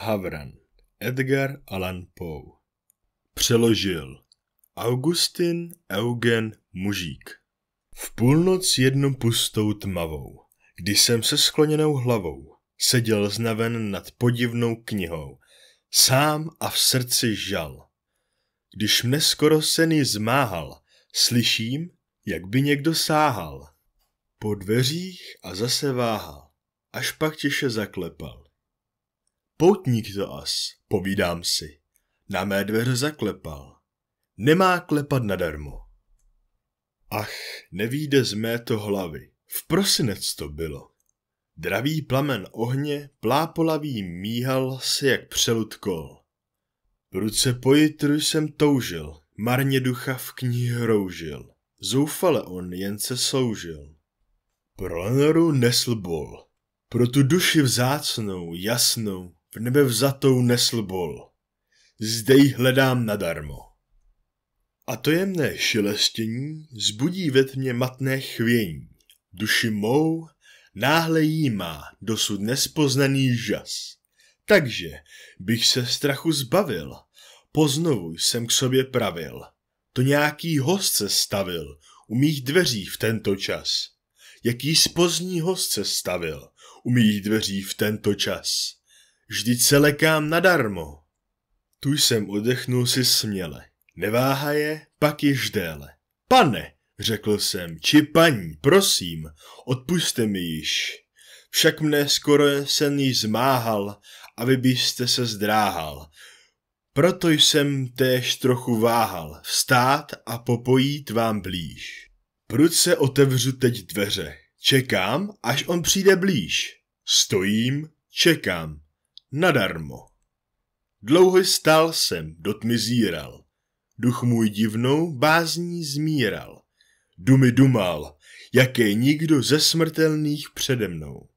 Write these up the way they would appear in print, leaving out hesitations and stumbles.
Havran, Edgar Allan Poe. Přeložil Augustin Eugen Mužík. V půlnoc jednou pustou tmavou, když jsem se skloněnou hlavou seděl znaven nad podivnou knihou, sám a v srdci žal. Když mne skoro sen zmáhal, slyším, jak by někdo sáhal po dveřích a zase váhal, až pak tiše zaklepal. Poutník to as, povídám si, na mé dveře zaklepal. Nemá klepat nadarmo. Ach, nevíde z méto hlavy, v prosinec to bylo. Dravý plamen ohně, plápolavý míhal se jak přelud kol. Prudce po jitru jsem toužil, marně ducha v knihy hroužil. Zoufale on jen se sloužil. Pro Lenoru nesl bol, pro tu duši vzácnou, jasnou, v nebe vzatou nesl bol. Zde ji hledám nadarmo. A to jemné šelestění zbudí ve tmě matné chvění. Duši mou náhle jímá dosud nespoznaný žas. Takže bych se strachu zbavil, poznovu jsem k sobě pravil. To nějaký host se stavil u mých dveří v tento čas. Jaký spozní host se stavil u mých dveří v tento čas. Vždyť se lekám nadarmo. Tu jsem oddechnul si směle. Neváhaje, pak již déle. Pane, řekl jsem, či paní, prosím, odpusťte mi již. Však mne skoro sen již zmáhal a vy byste se zdráhal. Proto jsem též trochu váhal vstát a popojít vám blíž. Prudce otevřu teď dveře. Čekám, až on přijde blíž. Stojím, čekám. Nadarmo. Dlouho stál jsem, do tmy zíral. Duch můj divnou bázní zmíral. Dumy dumal, jaké nikdo ze smrtelných přede mnou.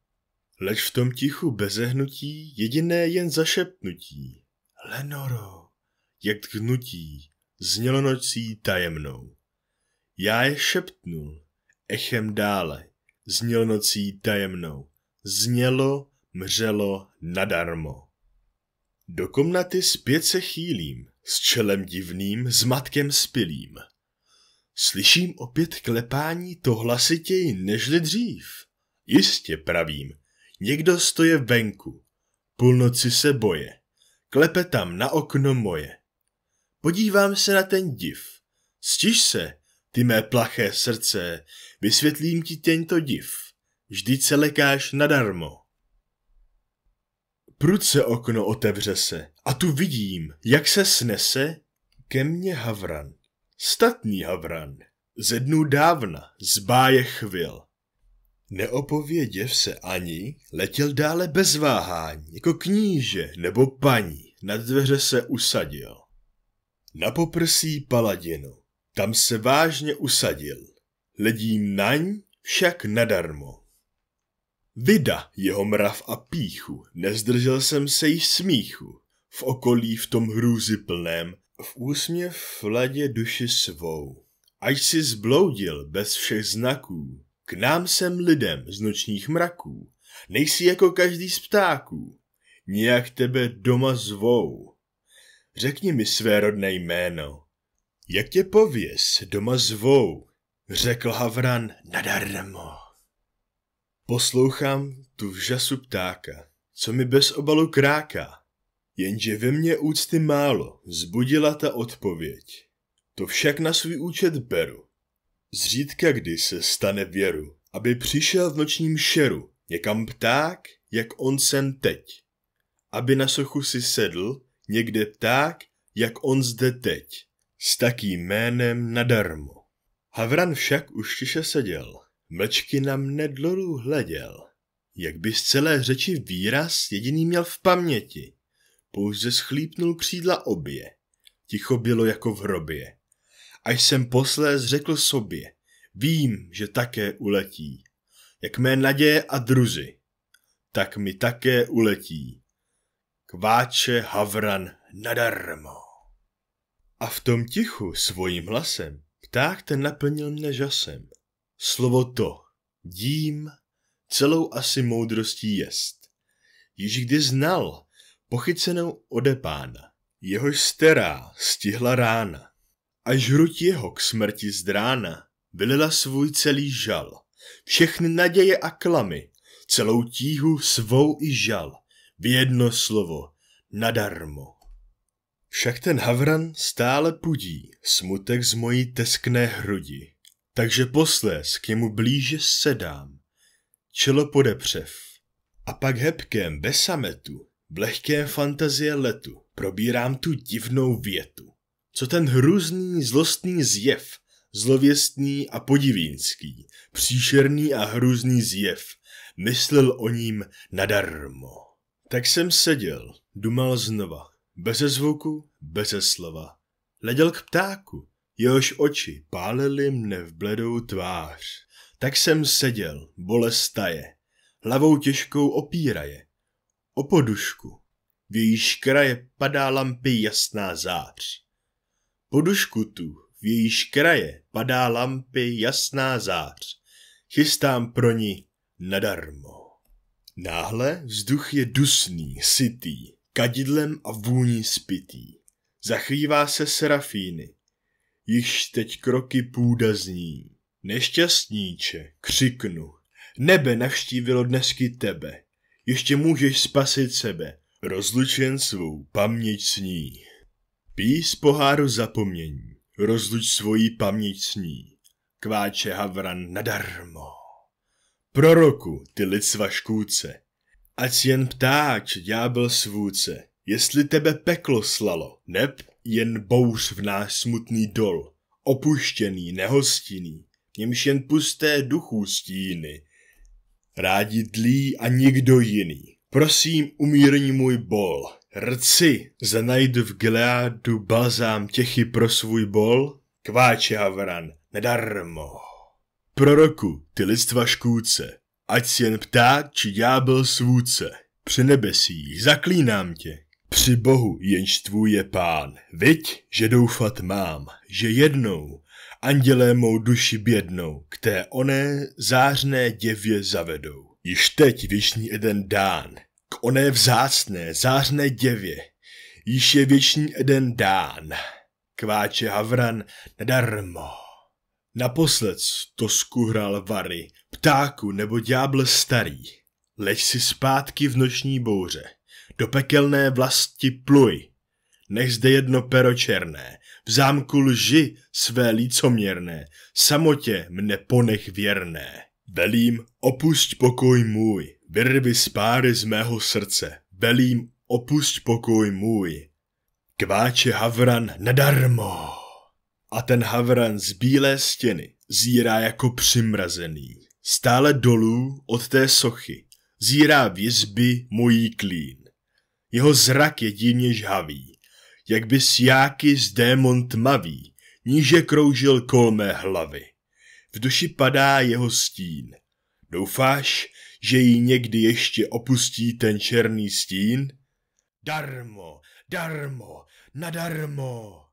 Leč v tom tichu bezehnutí jediné jen zašepnutí. Lenoro, jak tknutí, znělo nocí tajemnou. Já je šeptnul, echem dále, znělo nocí tajemnou. Znělo, mřelo nadarmo. Do komnaty zpět se chýlím, s čelem divným, s matkem spilým. Slyším opět klepání to hlasitěji nežli dřív. Jistě pravím, někdo stoje venku, půlnoci se boje, klepe tam na okno moje. Podívám se na ten div, stiž se, ty mé plaché srdce, vysvětlím ti tento div, vždyť se lekáš nadarmo. Prudce okno otevře se a tu vidím, jak se snese ke mně Havran. Statný Havran, ze dnů dávna, z báje chvil. Neopověděv se ani, letěl dále bez váhání, jako kníže nebo paní, nad dveře se usadil. Na poprsí paladinu, tam se vážně usadil, hledím naň však nadarmo. Vida jeho mrav a pýchu, nezdržel jsem se již smíchu, v okolí v tom hrůzy plném, v úsměv vladě duši svou. Až si zbloudil bez všech znaků, k nám sem lidem z nočních mraků, nejsi jako každý z ptáků, nijak tebe doma zvou. Řekni mi své rodné jméno, jak tě pověs doma zvou, řekl Havran nadarmo. Poslouchám tu vžasu ptáka, co mi bez obalu kráká, jenže ve mně úcty málo zbudila ta odpověď. To však na svůj účet beru. Zřídka kdy se stane věru, aby přišel v nočním šeru někam pták, jak on sem teď. Aby na sochu si sedl někde pták, jak on zde teď, s takým jménem nadarmo. Havran však už tiše seděl, mlčky na mne dlouho hleděl, jak by z celé řeči výraz jediný měl v paměti. Pouze schlípnul křídla obě, ticho bylo jako v hrobě. Až jsem posléz řekl sobě, vím, že také uletí, jak mé naděje a druzy, tak mi také uletí. Kváče Havran nadarmo. A v tom tichu svojím hlasem pták ten naplnil mne žasem. Slovo to, dím, celou asi moudrostí jest. Již kdy znal, pochycenou ode pána. Jehož stará stihla rána, až hruď jeho k smrti zdrána, vylila svůj celý žal, všechny naděje a klamy, celou tíhu svou i žal, v jedno slovo, nadarmo. Však ten havran stále pudí smutek z mojí teskné hrudi, takže posléz k němu blíže sedám, čelo podepřev, a pak hebkem bez sametu, v lehkém fantazie letu, probírám tu divnou větu, co ten hrůzný, zlostný zjev, zlověstný a podivínský, příšerný a hrůzný zjev, myslel o ním nadarmo. Tak jsem seděl, dumal znova, beze zvuku, beze slova. Hleděl k ptáku, jehož oči pálily mne v bledou tvář. Tak jsem seděl, bolest taje, hlavou těžkou opíraje, o podušku, v jejíž kraje padá lampy jasná zář. Podušku tu, v jejíž kraje padá lampy jasná zář, chystám pro ní nadarmo. Náhle vzduch je dusný, sytý, kadidlem a vůní spitý. Zachvívá se serafíny, již teď kroky půda zní. Nešťastníče, křiknu, nebe navštívilo dnesky tebe, ještě můžeš spasit sebe, rozlučen svou paměť s ní. Pij z poháru zapomnění, rozluč svoji paměť s ní, kváče havran nadarmo. Proroku, ty lidstva škůdce, ať jen ptáč, ďábel svůdce, jestli tebe peklo slalo, neb jen bouř v náš smutný dol, opuštěný, nehostinný, v němž jen pusté duchů stíny, rádi dlí a nikdo jiný. Prosím, umírni můj bol, rci, zanajdu v Gileádu balzám těchy pro svůj bol, kváče havran, nadarmo. Proroku, ty lidstva škůdce, ať si jen pták či ďábel svůdce, při nebesích zaklínám tě, při Bohu, jenž tvůj je pán, viď, že doufat mám, že jednou andělé mou duši bědnou k té oné zářné děvě zavedou. Již teď věčný Eden dán, k oné vzácné zářné děvě, již je věčný Eden dán, kváče havran nadarmo. Naposled to skuhral vary, ptáku nebo ďáble starý, leď si zpátky v noční bouře, do pekelné vlasti pluj, nech zde jedno pero černé, v zámku lži své lícoměrné, samotě mne ponech věrné. Velím, opusť pokoj můj, vyrvi spáry z mého srdce, velím, opusť pokoj můj, kváče havran nadarmo. A ten havran z bílé stěny zírá jako přimrazený. Stále dolů od té sochy zírá v jizby mojí klín. Jeho zrak je divně žhavý, jak by sjáky z démon tmavý níže kroužil kol mé hlavy. V duši padá jeho stín. Doufáš, že ji někdy ještě opustí ten černý stín? Darmo, darmo, nadarmo.